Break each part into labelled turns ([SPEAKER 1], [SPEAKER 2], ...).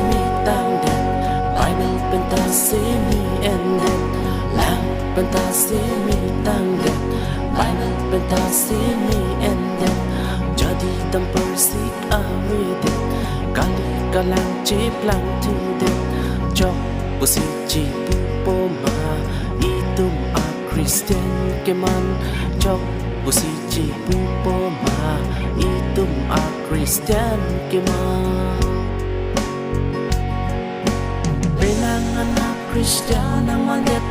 [SPEAKER 1] mi tang det Bible pen ta si mi en det Lang pen ta si mi tang det Bible pen ta si mi en det Jadi tam persik awi det Kali kalang chip lang tu det Chok pusi chi pu po ma Itum a Christian keman Chok pusi chi pu po ma Itum a Christian keman Benangan na Christian ang mandet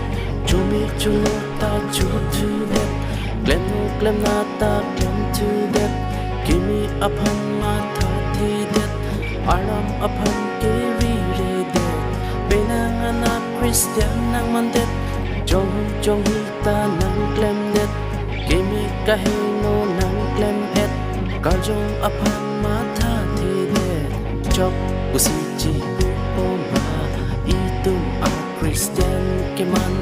[SPEAKER 1] Chumi chulo ta chu tu det Glem no glem na ta glem tu det Kimi upon ma ta thi det Aram upon kiri re det Benangan na Christian ang mandet Jong jong hita nang glem det Kimi kahino nang glem et Kajong upon ma ta thi det Chok pusi chi pu po ma Itum a Christian keman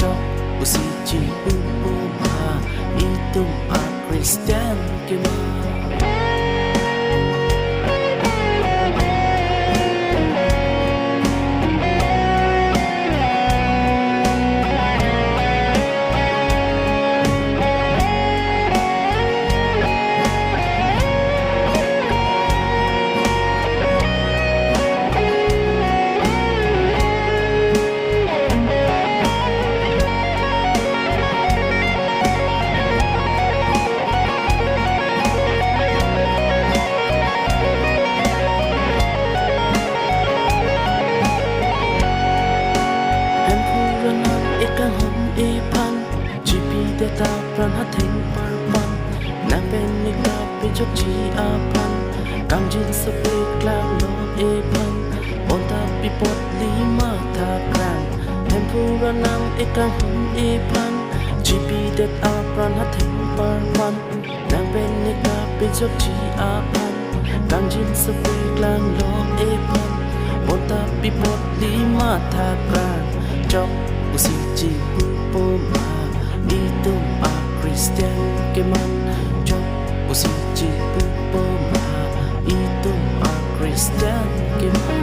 [SPEAKER 1] Chok pusi chi pu po ma Itum a Christian keman Ikan hon ipan GP data pran hat thing par pan Nang ben ni ka pe chok chi apan Kang jin sa pe klang lo ipan On ta pi pot lima ta kran Tempura nang ikan hon ipan GP data pran hat thing par pan Nang ben ni ka pe chok chi apan Kang jin sa pe klang lo ipan On ta pi pot lima ta kran Chok pusi chi pu po ma Itum a Christian keman Chok pusi chi pu po ma Itum a Christian keman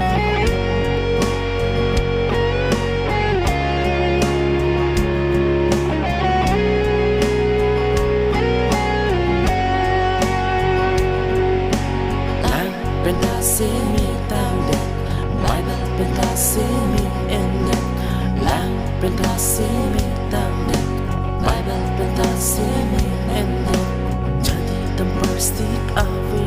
[SPEAKER 1] Lang pen ta si mi tang det Bible pen ta si mi en det Lang pen ta si mi tang det Bible pen ta si mi en det Jadi tam persik awi